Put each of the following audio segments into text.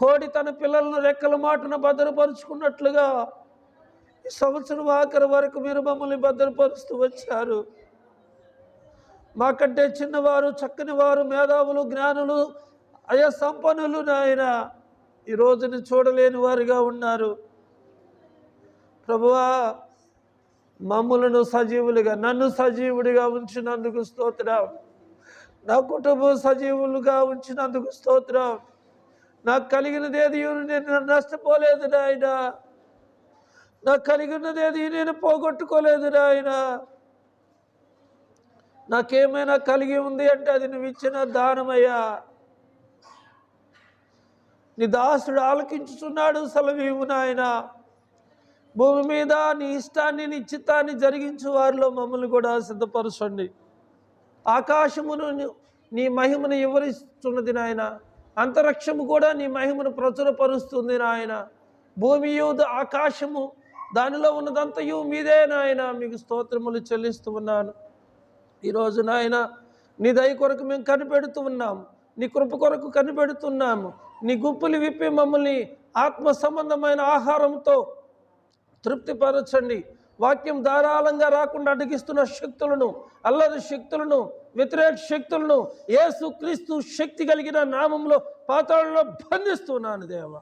కోడి తన పిల్లలను రెక్కల మాటను భద్రపరుచుకున్నట్లుగా ఈ సంవత్సరం ఆఖరి వరకు మీరు మమ్మల్ని భద్రపరుస్తూ వచ్చారు. మాకంటే చిన్నవారు, చక్కని వారు, మేధావులు, జ్ఞానులు, అయా సంపన్నులు నాయన ఈ రోజుని చూడలేని వారిగా ఉన్నారు. ప్రభువా, మమ్ములను సజీవులుగా, నన్ను సజీవుడిగా ఉంచినందుకు స్తోత్రం. నా కుటుంబం సజీవులుగా ఉంచినందుకు స్తోత్రం. నాకు కలిగినదేది నేను నష్టపోలేదు నాయన. నాకు కలిగినదేది నేను పోగొట్టుకోలేదు నాయన. నాకేమైనా కలిగి ఉంది అంటే అది నువ్వు ఇచ్చిన దానమయ్యా. నీ దాసుడు ఆలకించుచున్నాడు, సెలవివ్వు నాయన. భూమి మీద నీ ఇష్టాన్ని, నీ చిత్తాన్ని జరిగించు వారిలో మమ్మల్ని కూడా సిద్ధపరచండి. ఆకాశమును నీ మహిమను వివరిస్తున్నది నాయన. అంతరిక్షము కూడా నీ మహిమను ప్రచురపరుస్తుంది నాయన. భూమియు ఆకాశము దానిలో ఉన్నదంతయు మీదే నాయన. మీకు స్తోత్రములు చెల్లిస్తూ ఉన్నాను. ఈరోజు నాయన నీ దయ కొరకు మేము కనిపెడుతూ ఉన్నాము, నీ కృప కొరకు కనిపెడుతున్నాము. నీ గుంపులు విప్పి మమ్మల్ని ఆత్మ సంబంధమైన ఆహారంతో తృప్తిపరచండి. వాక్యం ధారాళంగా రాకుండా అడ్డగిస్తున్న శక్తులను, అల్లరి శక్తులను, వ్యతిరేక శక్తులను యేసుక్రీస్తు శక్తి కలిగిన నామంలో పాతాళంలో బంధిస్తున్నాను దేవా.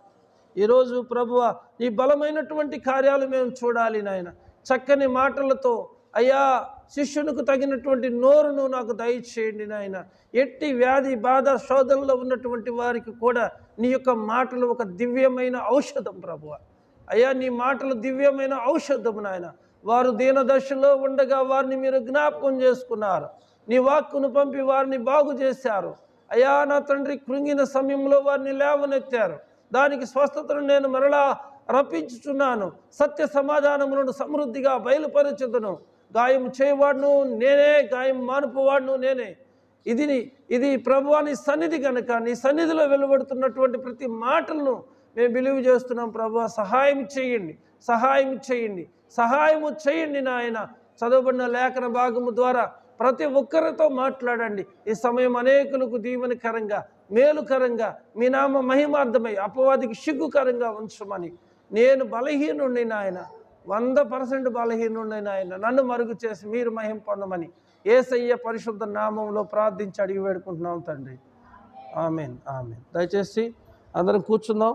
ఈరోజు ప్రభువ నీ బలమైనటువంటి కార్యాలు మేము చూడాలి నాయన. చక్కని మాటలతో అయ్యా శిష్యునికి తగినటువంటి నోరును నాకు దయచేయండి నాయన. ఎట్టి వ్యాధి బాధ శోధనలో ఉన్నటువంటి వారికి కూడా నీ యొక్క మాటలు ఒక దివ్యమైన ఔషధం ప్రభువ. అయ్యా నీ మాటలు దివ్యమైన ఔషధము నాయన. వారు దీనదశలో ఉండగా వారిని మీరు జ్ఞాపకం చేసుకున్నారు. నీ వాక్కును పంపి వారిని బాగు చేశారు. అయ్యా నా తండ్రి, కృంగిన సమయంలో వారిని లేవనెత్తారు. దానికి స్వస్థతను నేను మరలా రప్పించుచున్నాను. సత్య సమాధానములను సమృద్ధిగా బయలుపరచుదును. గాయం చేయవాడును నేనే, గాయం మానుపువాడును నేనే. ఇది ప్రభువా నీ సన్నిధి కనుక నీ సన్నిధిలో వెలువడుతున్నటువంటి ప్రతి మాటలను మేము బిలీవ్ చేస్తున్నాం. ప్రభువా సహాయం చేయండి, సహాయం చేయండి, సహాయము చేయండి నాయన. చదవబడిన లేఖన భాగము ద్వారా ప్రతి ఒక్కరితో మాట్లాడండి. ఈ సమయం అనేకులకు దీవెనకరంగా, మేలుకరంగా, మీ నామ మహిమార్థమై అపవాదికి సిగ్గుకరంగా ఉంచమని. నేను బలహీనుండి నాయన, 100% బలహీనుండి నాయన. నన్ను మరుగు చేసి మీరు మహిమ పొందమని యేసయ్య పరిశుద్ధ నామంలో ప్రార్థించి అడిగి వేడుకుంటున్నాం తండ్రి. Amen, amen. దయచేసి అందరం కూర్చుందాం.